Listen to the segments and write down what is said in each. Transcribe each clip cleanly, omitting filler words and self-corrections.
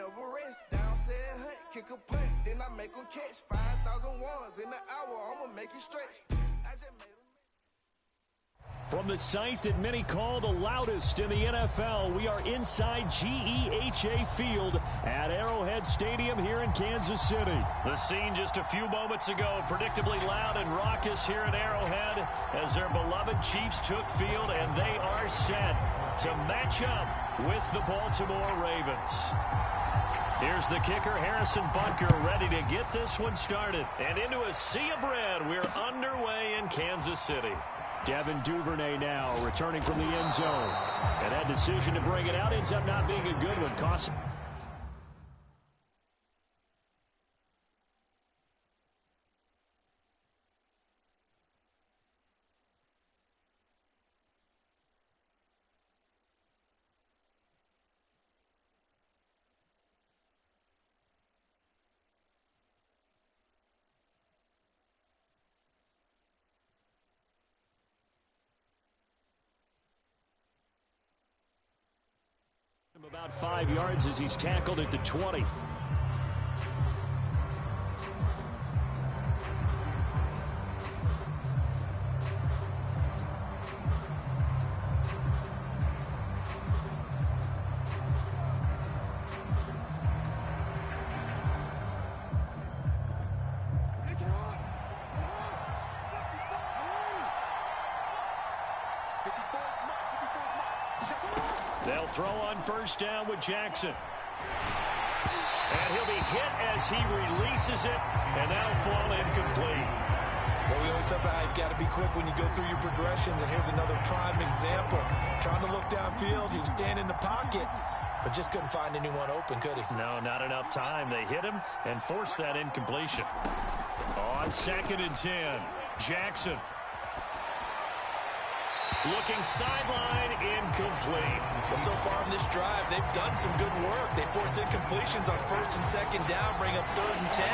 never rest. Down said hunt, kick a punt, then I make them catch 5,000 ones in an hour. I'ma make it stretch. I just made them. From the site that many call the loudest in the NFL, we are inside GEHA Field at Arrowhead Stadium here in Kansas City. The scene just a few moments ago, predictably loud and raucous here at Arrowhead as their beloved Chiefs took field, and they are set to match up with the Baltimore Ravens. Here's the kicker, Harrison Butker, ready to get this one started. And into a sea of red, we're underway in Kansas City. Devin Duvernay now returning from the end zone. And that decision to bring it out ends up not being a good one. Cost about 5 yards as he's tackled at the 20. They'll throw on first down with Jackson. And he'll be hit as he releases it, and that'll fall incomplete. Well, we always talk about how you've got to be quick when you go through your progressions, and here's another prime example. Trying to look downfield, he was standing in the pocket, but just couldn't find anyone open, could he? No, not enough time. They hit him and forced that incompletion. On 2nd and 10, Jackson. Looking sideline, incomplete. Well, so far in this drive, they've done some good work. They force incompletions on 1st and 2nd down, bring up 3rd and 10.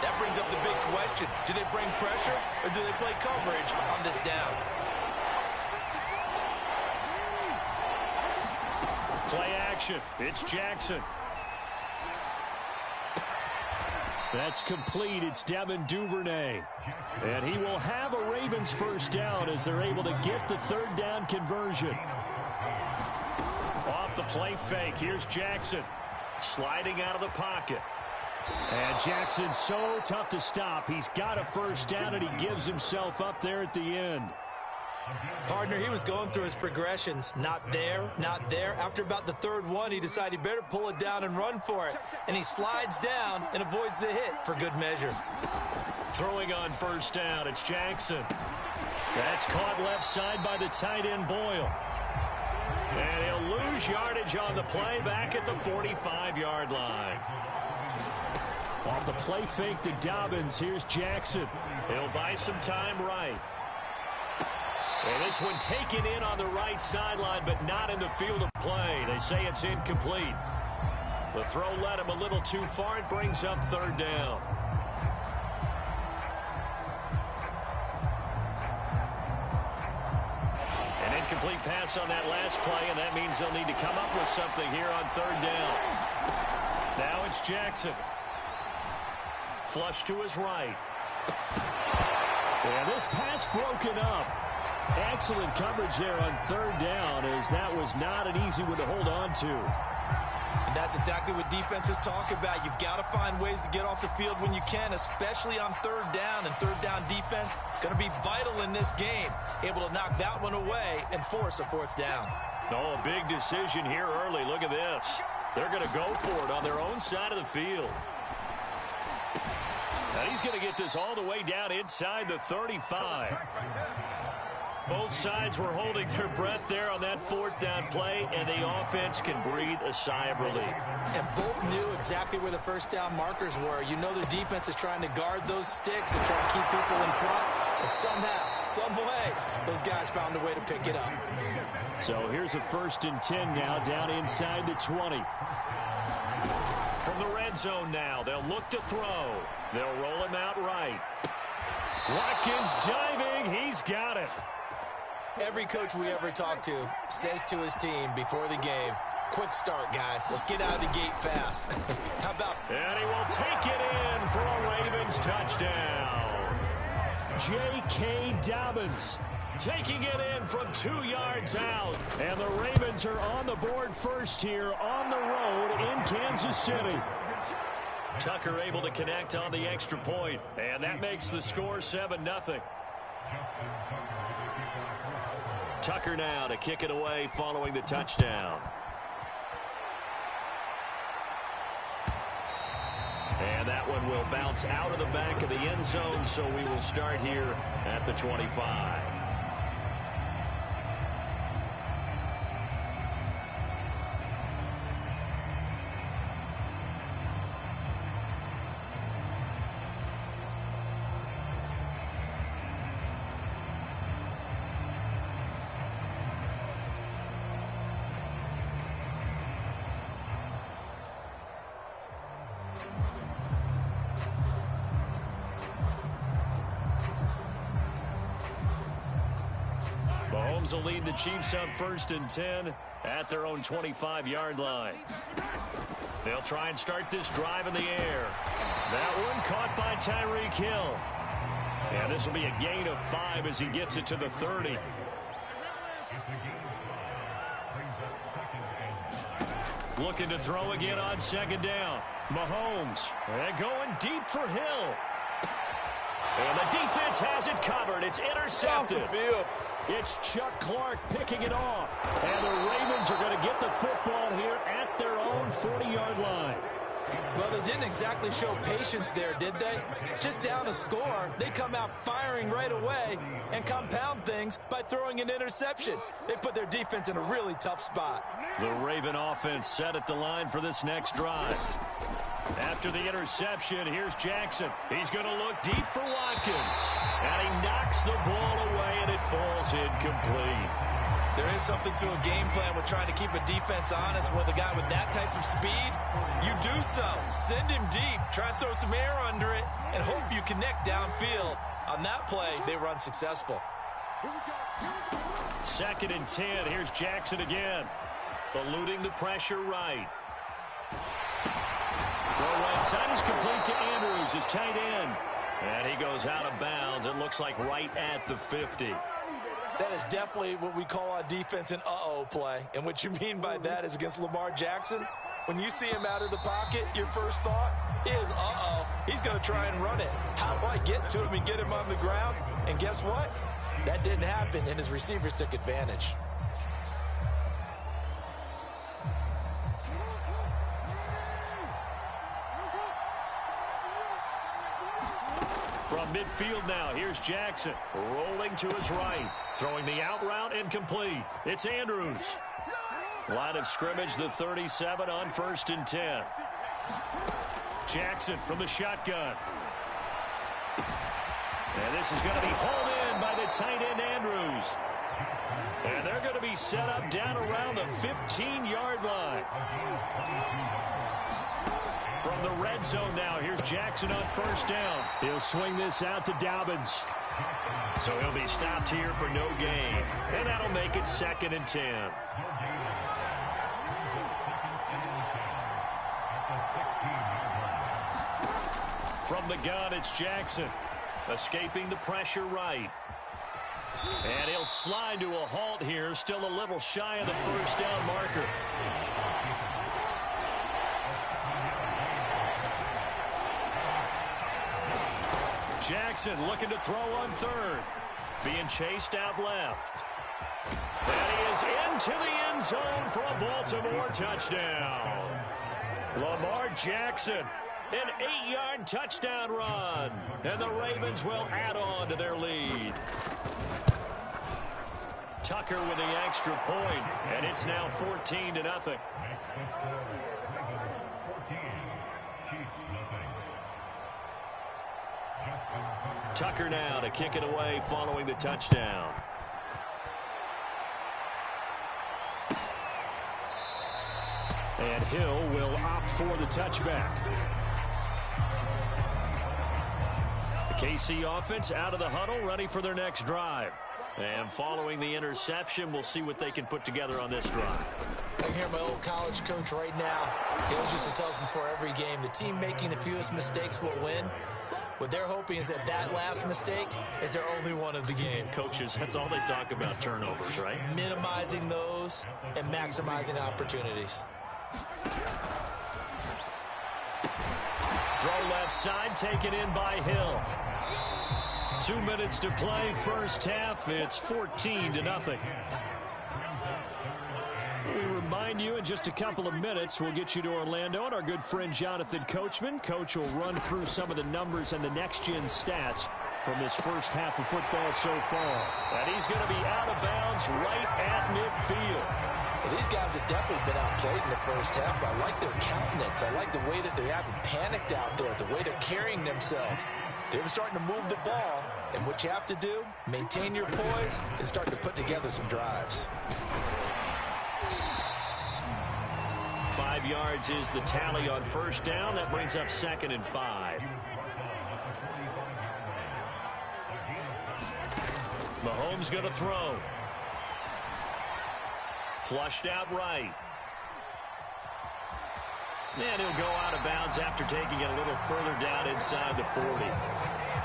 That brings up the big question. Do they bring pressure, or do they play coverage on this down? Play action. It's Jackson. That's complete. It's Devin Duvernay. And he will have a Ravens first down as they're able to get the 3rd down conversion. Off the play fake. Here's Jackson. Sliding out of the pocket. And Jackson's so tough to stop. He's got a first down, and he gives himself up there at the end. Partner, he was going through his progressions. Not there, not there. After about the 3rd one, he decided he better pull it down and run for it. And he slides down and avoids the hit for good measure. Throwing on first down, it's Jackson. That's caught left side by the tight end Boyle. And he'll lose yardage on the play back at the 45-yard line. Off the play fake to Dobbins, here's Jackson. He'll buy some time right. And this one taken in on the right sideline, but not in the field of play. They say it's incomplete. The throw led him a little too far. It brings up 3rd down. An incomplete pass on that last play, and that means they'll need to come up with something here on 3rd down. Now it's Jackson. Flush to his right. And this pass broken up. Excellent coverage there on 3rd down, as that was not an easy one to hold on to. And that's exactly what defenses talk about. You've got to find ways to get off the field when you can, especially on 3rd down. And 3rd down defense going to be vital in this game. Able to knock that one away and force a 4th down. Oh, a big decision here early. Look at this. They're going to go for it on their own side of the field. Now he's going to get this all the way down inside the 35. Both sides were holding their breath there on that 4th down play, and the offense can breathe a sigh of relief. And both knew exactly where the first down markers were. You know the defense is trying to guard those sticks and try to keep people in front. And somehow, some way, those guys found a way to pick it up. So here's a 1st and 10 now, down inside the 20. From the red zone now, they'll look to throw. They'll roll him out right. Watkins diving. He's got it. Every coach we ever talk to says to his team before the game, Quick start, guys. Let's get out of the gate fast. How about... And he will take it in for a Ravens touchdown. J.K. Dobbins taking it in from 2 yards out. And the Ravens are on the board first here on the road in Kansas City. Tucker able to connect on the extra point. And that makes the score 7-0. Tucker now to kick it away following the touchdown. And that one will bounce out of the back of the end zone, so we will start here at the 25. Mahomes will lead the Chiefs on 1st and 10 at their own 25-yard line. They'll try and start this drive in the air. That one caught by Tyreek Hill. And this will be a gain of 5 as he gets it to the 30. Looking to throw again on 2nd down. Mahomes and going deep for Hill. And the defense has it covered. It's intercepted. It's Chuck Clark picking it off. And the Ravens are going to get the football here at their own 40-yard line. Well, they didn't exactly show patience there, did they? Just down a score, they come out firing right away and compound things by throwing an interception. They put their defense in a really tough spot. The Raven offense set at the line for this next drive. After the interception, here's Jackson. He's going to look deep for Watkins. And he knocks the ball away, and it falls incomplete. There is something to a game plan with trying to keep a defense honest. With a guy with that type of speed, you do so. Send him deep, try and throw some air under it, and hope you connect downfield. On that play, they were unsuccessful. 2nd and 10. Here's Jackson again. Eluding the pressure right. Throw right side is complete to Andrews, his tight end. And he goes out of bounds. It looks like right at the 50. That is definitely what we call on defense an uh-oh play. And what you mean by that is against Lamar Jackson, when you see him out of the pocket, your first thought is, uh-oh, he's going to try and run it. How do I get to him and get him on the ground? And guess what? That didn't happen, and his receivers took advantage. From midfield now, here's Jackson. Rolling to his right. Throwing the out route incomplete. It's Andrews. Line of scrimmage, the 37 on 1st and 10. Jackson from the shotgun. And this is going to be hauled in by the tight end, Andrews. And they're going to be set up down around the 15-yard line. From the red zone now, here's Jackson on 1st down. He'll swing this out to Dobbins. So he'll be stopped here for no gain. And that'll make it 2nd and 10. From the gun, it's Jackson. Escaping the pressure right. And he'll slide to a halt here. Still a little shy of the 1st down marker. Jackson looking to throw on 3rd. Being chased out left. And he is into the end zone for a Baltimore touchdown. Lamar Jackson, an 8-yard touchdown run. And the Ravens will add on to their lead. Tucker with the extra point, and it's now 14-0. Tucker now to kick it away following the touchdown. And Hill will opt for the touchback. The KC offense out of the huddle, ready for their next drive. And following the interception, we'll see what they can put together on this drive. I can hear my old college coach right now. He always used to tell us before every game, the team making the fewest mistakes will win. What they're hoping is that last mistake is their only one of the game. Coaches, that's all they talk about, turnovers, right? Minimizing those and maximizing opportunities. Throw left side, taken in by Hill. 2 minutes to play, first half. It's 14-0. We remind you in just a couple of minutes, we'll get you to Orlando and our good friend Jonathan Coachman. Coach will run through some of the numbers and the next-gen stats from this first half of football so far. And he's going to be out of bounds right at midfield. Well, these guys have definitely been outplayed in the first half. I like their countenance. I like the way that they haven't panicked out there, the way they're carrying themselves. They're starting to move the ball, and what you have to do, maintain your poise and start to put together some drives. 5 yards is the tally on first down. That brings up 2nd and 5. Mahomes going to throw. Flushed out right. And he'll go out of bounds after taking it a little further down inside the 40.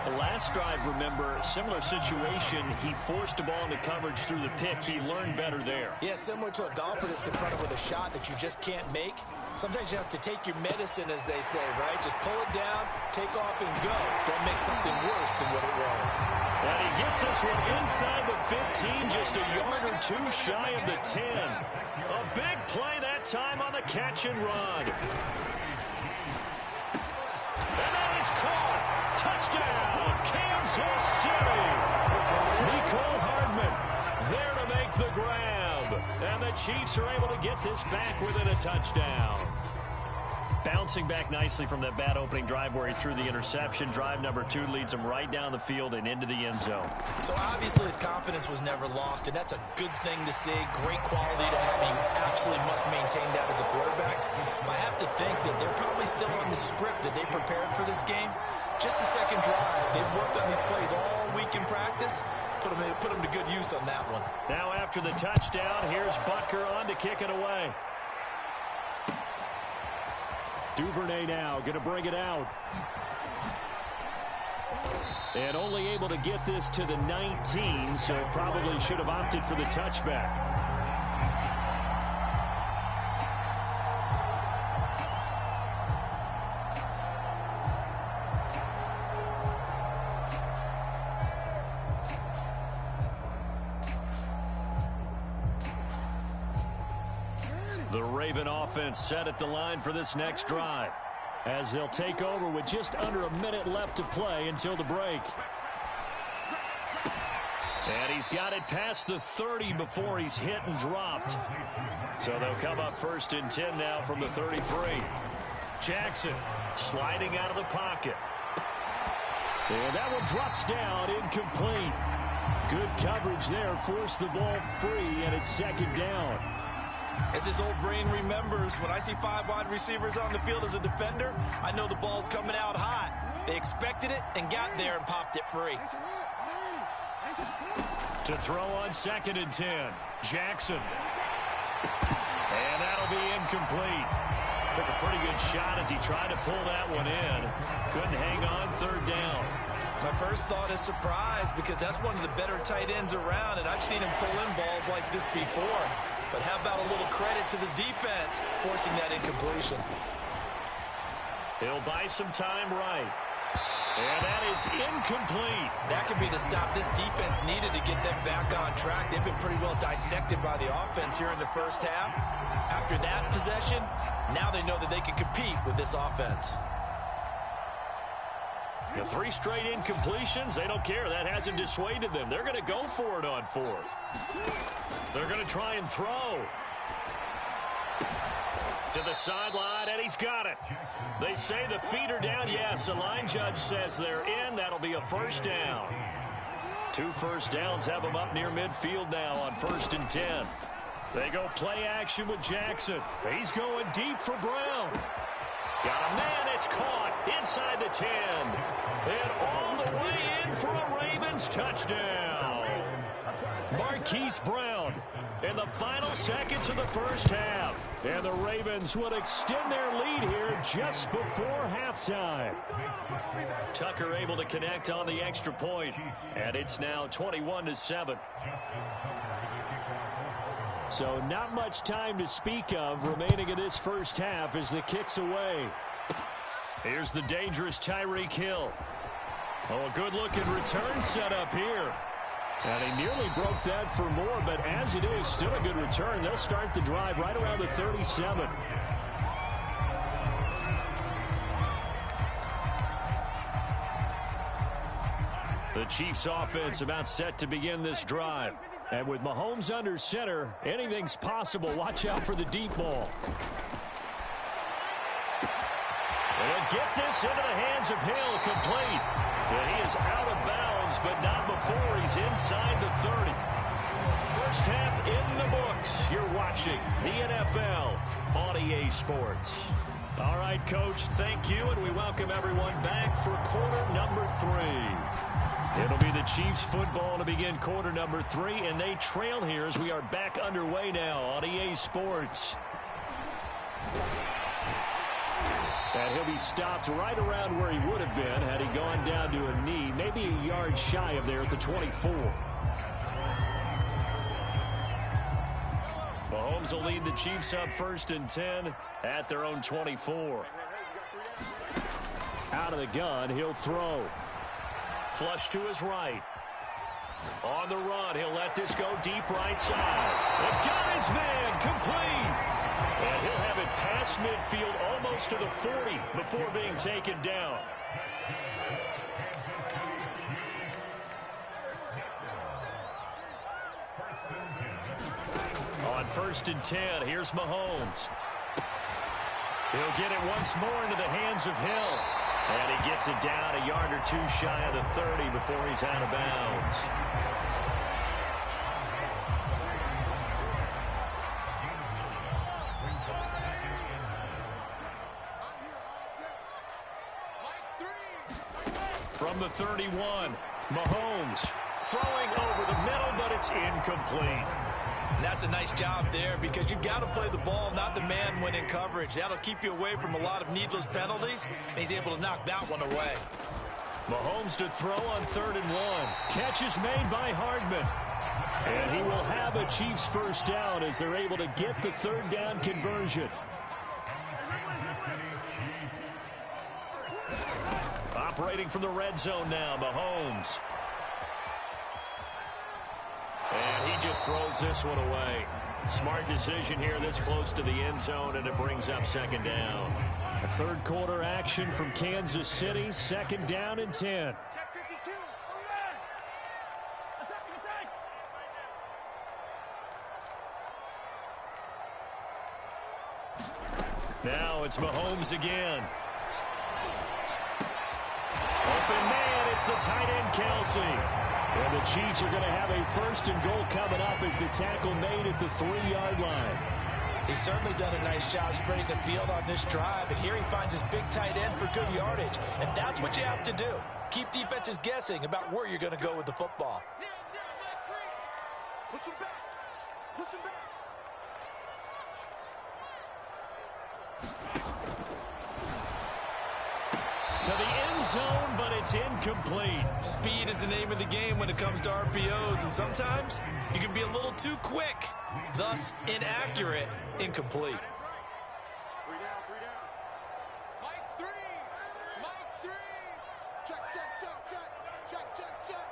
The last drive, remember, similar situation. He forced the ball into coverage through the pick. He learned better there. Yeah, similar to a golfer that's confronted with a shot that you just can't make. Sometimes you have to take your medicine, as they say, right? Just pull it down, take off, and go. Don't make something worse than what it was. And he gets this one inside the 15, just a yard or two shy of the 10. A big play that time on the catch and run. And that is caught. Touchdown, Kansas City. Mecole Hardman there to make the grab. And the Chiefs are able to get this back within a touchdown. Bouncing back nicely from that bad opening drive where he threw the interception. Drive number 2 leads him right down the field and into the end zone. So obviously his confidence was never lost, and that's a good thing to see. Great quality to have. You absolutely must maintain that as a quarterback. I have to think that they're probably still on the script that they prepared for this game. Just the second drive. They've worked on these plays all week in practice. Put them to good use on that one. Now after the touchdown, here's Butker on to kick it away. Duvernay now going to bring it out. And only able to get this to the 19, so probably should have opted for the touchback. The Raven offense set at the line for this next drive, as they'll take over with just under a minute left to play until the break. And he's got it past the 30 before he's hit and dropped. So they'll come up 1st and 10 now from the 33. Jackson sliding out of the pocket. And that one drops down, incomplete. Good coverage there, forced the ball free, and it's 2nd down. As his old brain remembers, when I see 5 wide receivers on the field as a defender, I know the ball's coming out hot. They expected it and got there and popped it free. To throw on 2nd and 10, Jackson. And that'll be incomplete. Took a pretty good shot as he tried to pull that one in. Couldn't hang on, 3rd down. My first thought is surprise, because that's one of the better tight ends around, and I've seen him pull in balls like this before. But how about a little credit to the defense forcing that incompletion? He'll buy some time right. And that is incomplete. That could be the stop this defense needed to get them back on track. They've been pretty well dissected by the offense here in the first half. After that possession, now they know that they can compete with this offense. The 3 straight incompletions, they don't care. That hasn't dissuaded them. They're going to go for it on 4th. They're going to try and throw. To the sideline, and he's got it. They say the feet are down. Yes, the line judge says they're in. That'll be a 1st down. 2 first downs have them up near midfield now on 1st and 10. They go play action with Jackson. He's going deep for Brown. Got a man, it's caught inside the 10. And all the way in for a Ravens touchdown. Marquise Brown in the final seconds of the first half. And the Ravens would extend their lead here just before halftime. Tucker able to connect on the extra point, and it's now 21-7. So not much time to speak of remaining in this first half as the kick's away. Here's the dangerous Tyreek Hill. Oh, a good-looking return set up here. And he nearly broke that for more, but as it is, still a good return. They'll start the drive right around the 37. The Chiefs offense about set to begin this drive. And with Mahomes under center, anything's possible. Watch out for the deep ball. And get this into the hands of Hill, complete. And he is out of bounds, but not before he's inside the 30. First half in the books. You're watching the NFL on EA Sports. All right, Coach, thank you, and we welcome everyone back for quarter number 3. It'll be the Chiefs football to begin quarter number 3, and they trail here as we are back underway now on EA Sports. And he'll be stopped right around where he would have been had he gone down to a knee, maybe a yard shy of there at the 24. Mahomes will lead the Chiefs up 1st and 10 at their own 24. Out of the gun, he'll throw. Flush to his right. On the run, he'll let this go deep right side. And got his man, complete. And he'll have it past midfield almost to the 40 before being taken down. On 1st and 10, here's Mahomes. He'll get it once more into the hands of Hill. And he gets it down a yard or 2 shy of the 30 before he's out of bounds. From the 31, Mahomes throwing over the middle, but it's incomplete. And that's a nice job there because you've got to play the ball, not the man when in coverage. That'll keep you away from a lot of needless penalties, and he's able to knock that one away. Mahomes to throw on 3rd and 1. Catch is made by Hardman. And he will have a Chiefs first down as they're able to get the 3rd down conversion. Operating from the red zone now, Mahomes. And he just throws this one away. Smart decision here this close to the end zone, and it brings up 2nd down. A 3rd quarter action from Kansas City, 2nd down and 10. Now it's Mahomes again. Open man, it's the tight end, Kelsey. And the Chiefs are going to have a 1st and goal coming up as the tackle made at the 3-yard line. He's certainly done a nice job spreading the field on this drive, and here he finds his big tight end for good yardage. And that's what you have to do. Keep defenses guessing about where you're going to go with the football. Push him back. Push him back. To the end zone, but it's incomplete. Speed is the name of the game when it comes to RPOs, and sometimes you can be a little too quick, thus inaccurate, incomplete. 3 down, 3 down. Mike 3. Mike 3. Check, check, check, check. Check, check, check.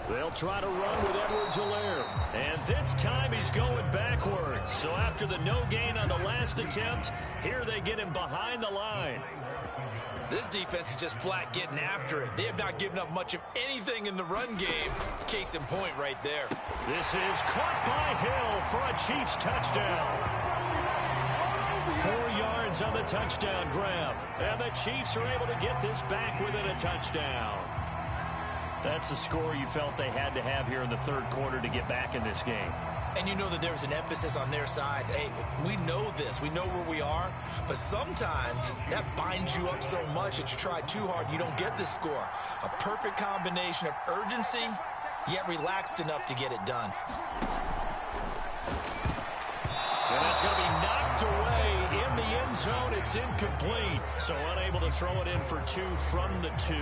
They'll try to run with Edwards-Helaire. And this time he's going backwards. So after the no gain on the last attempt, here they get him behind the line. This defense is just flat getting after it. They have not given up much of anything in the run game. Case in point right there. This is caught by Hill for a Chiefs touchdown. 4 yards on the touchdown grab. And the Chiefs are able to get this back within a touchdown. That's a score you felt they had to have here in the 3rd quarter to get back in this game. And you know that there's an emphasis on their side. Hey, we know this. We know where we are. But sometimes that binds you up so much that you try too hard, you don't get this score. A perfect combination of urgency, yet relaxed enough to get it done. And that's going to be knocked away in the end zone. It's incomplete. So unable to throw it in for 2 from the 2.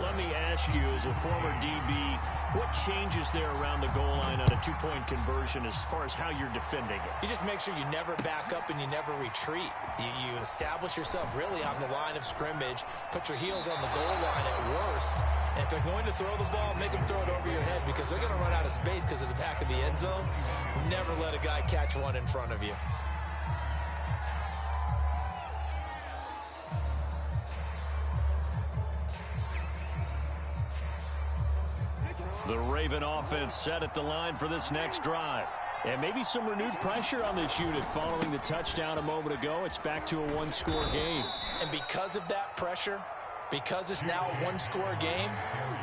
Let me ask you, as a former DB, what changes there around the goal line on a 2-point conversion as far as how you're defending it? You just make sure you never back up and you never retreat. You establish yourself really on the line of scrimmage, put your heels on the goal line at worst, and if they're going to throw the ball, make them throw it over your head because they're going to run out of space because of the back of the end zone. Never let a guy catch one in front of you. The Raven offense set at the line for this next drive. And maybe some renewed pressure on this unit following the touchdown a moment ago. It's back to a 1-score game. And because of that pressure, because it's now a 1-score game,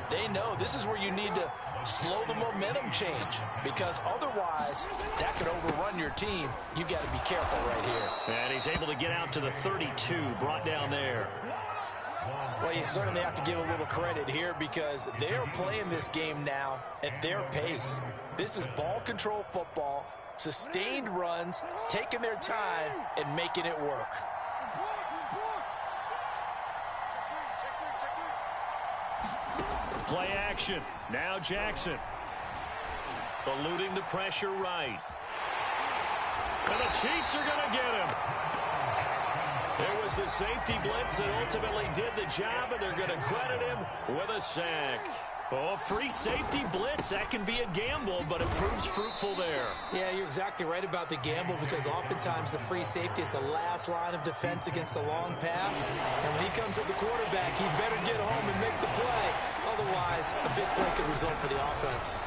they know this is where you need to slow the momentum change. Because otherwise, that could overrun your team. You've got to be careful right here. And he's able to get out to the 32, brought down there. Well, you certainly have to give a little credit here because they are playing this game now at their pace. This is ball control football, sustained runs, taking their time, and making it work. Play action. Now Jackson. Eluding the pressure right. And the Chiefs are going to get him. It was the safety blitz that ultimately did the job, and they're going to credit him with a sack. Oh, free safety blitz, that can be a gamble, but it proves fruitful there. Yeah, you're exactly right about the gamble because oftentimes the free safety is the last line of defense against a long pass. And when he comes at the quarterback, he better get home and make the play. Otherwise, a big play could result for the offense.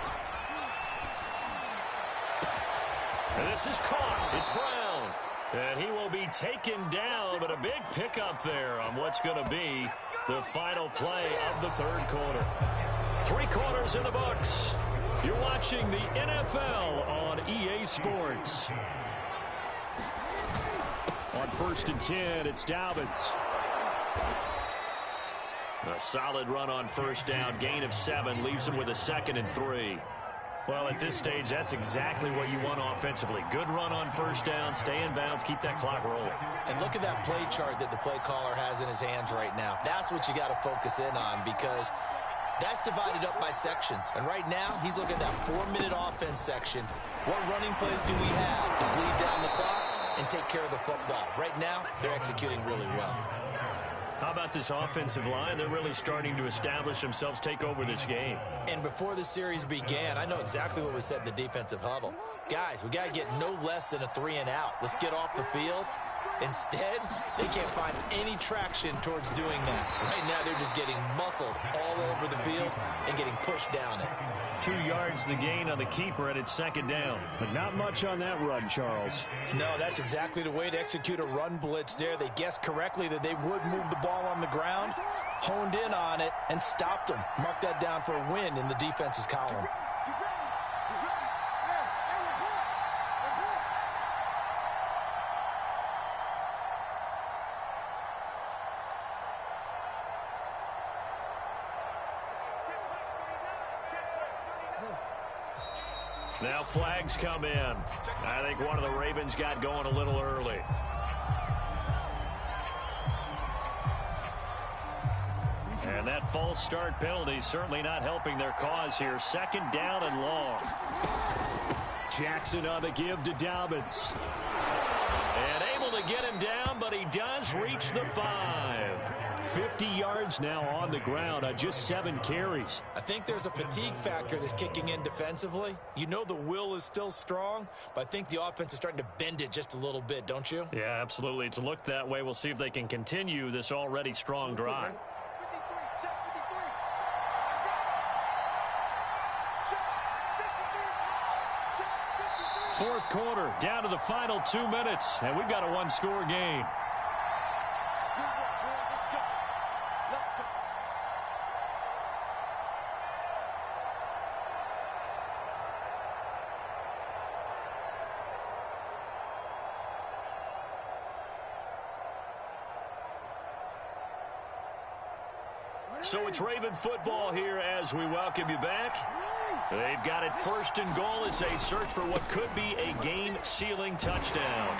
And this is caught. It's Brown. And he will be taken down, but a big pickup there on what's going to be the final play of the third quarter. 3 quarters in the books. You're watching the NFL on EA Sports. On 1st and 10, it's Dobbins. A solid run on first down. Gain of 7 leaves him with a 2nd and 3. Well, at this stage, that's exactly what you want offensively. Good run on first down, stay in bounds, keep that clock rolling. And look at that play chart that the play caller has in his hands right now. That's what you got to focus in on because that's divided up by sections. And right now, he's looking at that 4-minute offense section. What running plays do we have to bleed down the clock and take care of the football? Right now, they're executing really well. How about this offensive line? They're really starting to establish themselves, take over this game. And before the series began, I know exactly what was said in the defensive huddle. Guys, we got to get no less than a 3-and-out. Let's get off the field. Instead, they can't find any traction towards doing that. Right now, they're just getting muscled all over the field and getting pushed down it. 2 yards the gain on the keeper, and it's 2nd down. But not much on that run, Charles. No, that's exactly the way to execute a run blitz there. They guessed correctly that they would move the ball on the ground, honed in on it, and stopped them. Mark that down for a win in the defense's column. Now flags come in. I think one of the Ravens got going a little early. And that false start penalty certainly not helping their cause here. 2nd down and long. Jackson on the give to Dobbins. And able to get him down, but he does reach the 5. 50 yards now on the ground on just 7 carries. I think there's a fatigue factor that's kicking in defensively. You know the will is still strong, but I think the offense is starting to bend it just a little bit, don't you? Yeah, absolutely. It's looked that way. We'll see if they can continue this already strong drive. Fourth quarter, down to the final 2 minutes, and we've got a 1-score game. So it's Raven football here as we welcome you back. They've got it first and goal as they search for what could be a game-sealing touchdown.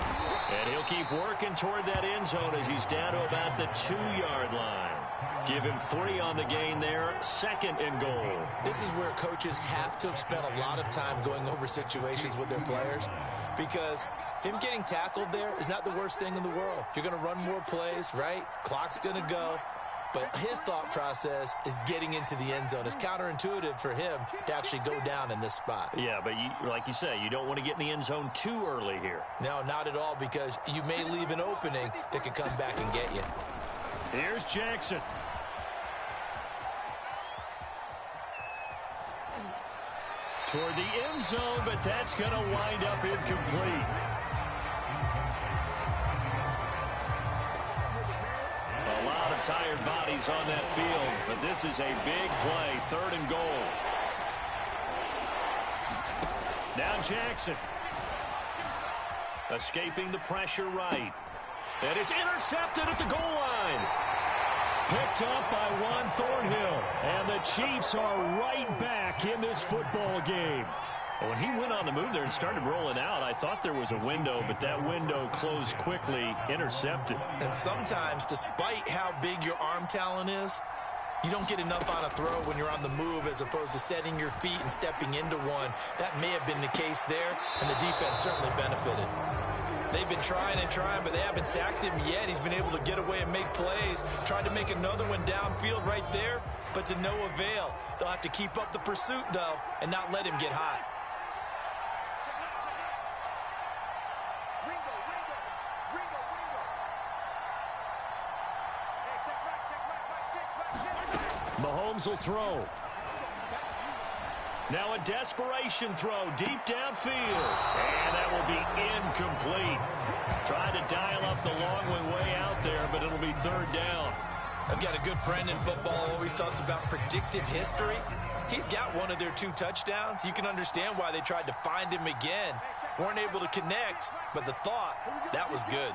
And he'll keep working toward that end zone as he's down to about the 2-yard line. Give him 3 on the gain there, second and goal. This is where coaches have to have spent a lot of time going over situations with their players, because him getting tackled there is not the worst thing in the world. You're going to run more plays, right? Clock's going to go. But his thought process is getting into the end zone. It's counterintuitive for him to actually go down in this spot. Yeah, but like you say, you don't want to get in the end zone too early here. No, not at all, because you may leave an opening that could come back and get you. Here's Jackson. Toward the end zone, but that's going to wind up incomplete. A lot of tired bodies on that field, but this is a big play, third and goal. Now Jackson. Escaping the pressure right. And it's intercepted at the goal line. Picked up by Juan Thornhill. And the Chiefs are right back in this football game. When he went on the move there and started rolling out, I thought there was a window, but that window closed quickly, intercepted. And sometimes, despite how big your arm talent is, you don't get enough on a throw when you're on the move as opposed to setting your feet and stepping into one. That may have been the case there, and the defense certainly benefited. They've been trying and trying, but they haven't sacked him yet. He's been able to get away and make plays. Tried to make another one downfield right there, but to no avail. They'll have to keep up the pursuit, though, and not let him get hot. Mahomes will throw. Now a desperation throw deep downfield. And that will be incomplete. Tried to dial up the long way out there, but it'll be third down. I've got a good friend in football who always talks about predictive history. He's got one of their 2 touchdowns. You can understand why they tried to find him again. Weren't able to connect, but the thought, that was good.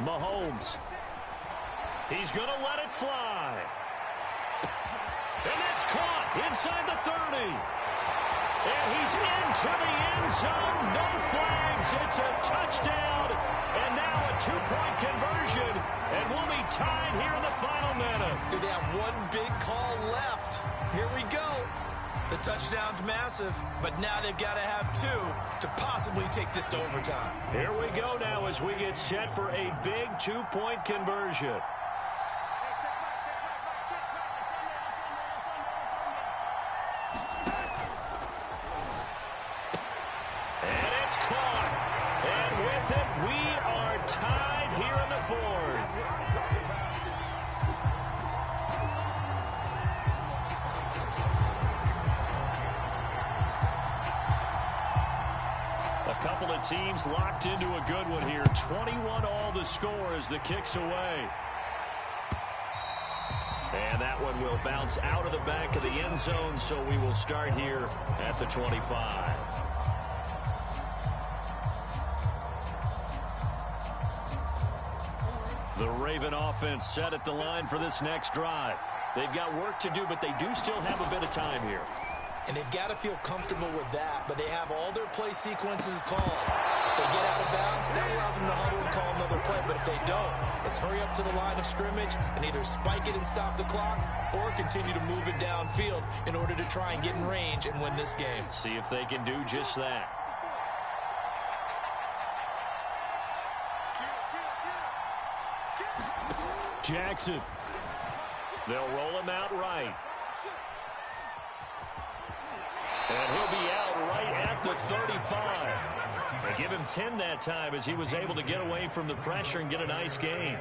Mahomes. He's going to let it fly. And that's caught inside the 30. And he's into the end zone. No flags. It's a touchdown. And now a 2-point conversion. And we'll be tied here in the final minute. Do they have one big call left? Here we go. The touchdown's massive, but now they've got to have 2 to possibly take this to overtime. Here we go now as we get set for a big 2-point conversion. And it's caught. And with it, we are tied here in the 4th. Couple of teams locked into a good one here. 21-all the score as the kick's away. And that one will bounce out of the back of the end zone, so we will start here at the 25. The Raven offense set at the line for this next drive. They've got work to do, but they do still have a bit of time here. And they've got to feel comfortable with that, but they have all their play sequences called. If they get out of bounds, that allows them to huddle and call another play. But if they don't, it's hurry up to the line of scrimmage and either spike it and stop the clock or continue to move it downfield in order to try and get in range and win this game. See if they can do just that. Jackson. They'll roll him out right. And he'll be out right at the 35. They give him 10 that time as he was able to get away from the pressure and get a nice gain.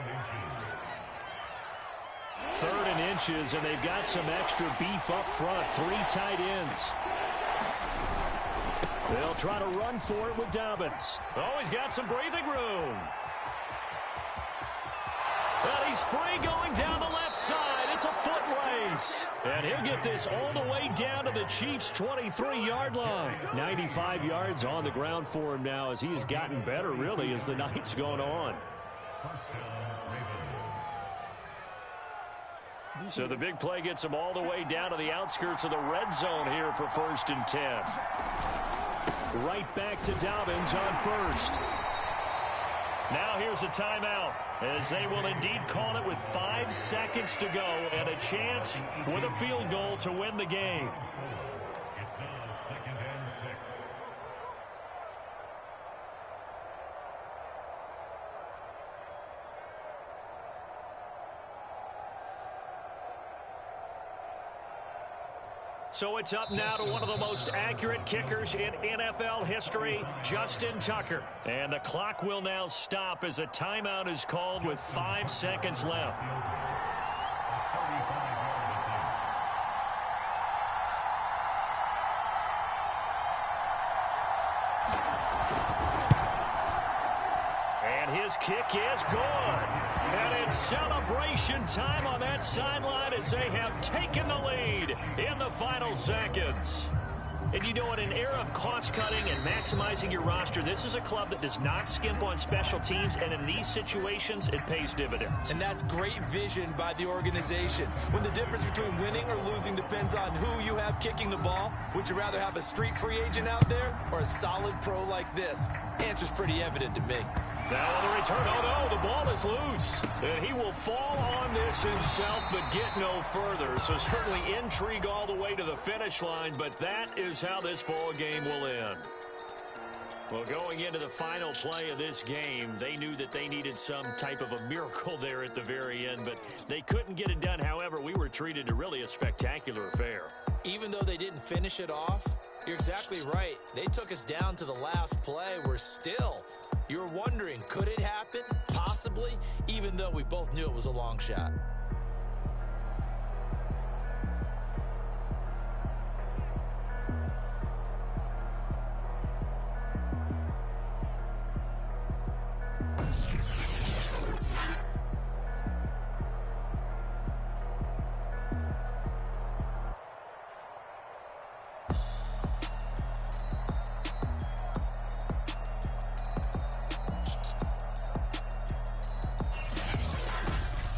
3rd and inches, and they've got some extra beef up front. 3 tight ends. They'll try to run for it with Dobbins. Oh, he's got some breathing room. Well, he's free going down the left side. It's a foot race. And he'll get this all the way down to the Chiefs' 23-yard line. 95 yards on the ground for him now as he has gotten better, really, as the night's gone on. So the big play gets him all the way down to the outskirts of the red zone here for 1st and 10. Right back to Dobbins on first. Now here's a timeout as they will indeed call it with 5 seconds to go and a chance with a field goal to win the game. So it's up now to one of the most accurate kickers in NFL history, Justin Tucker. And the clock will now stop as a timeout is called with 5 seconds left. And his kick is good. And it's celebration time on that sideline as they have taken the lead in the final seconds. And you know, in an era of cost-cutting and maximizing your roster, this is a club that does not skimp on special teams, and in these situations, it pays dividends. And that's great vision by the organization. When the difference between winning or losing depends on who you have kicking the ball, would you rather have a street free agent out there or a solid pro like this? Answer's pretty evident to me. Now on the return, oh no, the ball is loose. And he will fall on this himself, but get no further. So certainly intrigue all the way to the finish line, but that is how this ball game will end. Well, going into the final play of this game, they knew that they needed some type of a miracle there at the very end, but they couldn't get it done. However, we were treated to really a spectacular affair. Even though they didn't finish it off, you're exactly right. They took us down to the last play. We're still... You're wondering, could it happen? Possibly, even though we both knew it was a long shot.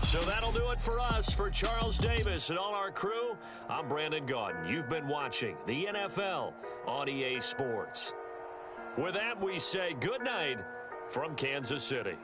So that'll do it for us. For Charles Davis and all our crew, I'm Brandon Gaudin. You've been watching the NFL on EA Sports. With that, we say good night from Kansas City.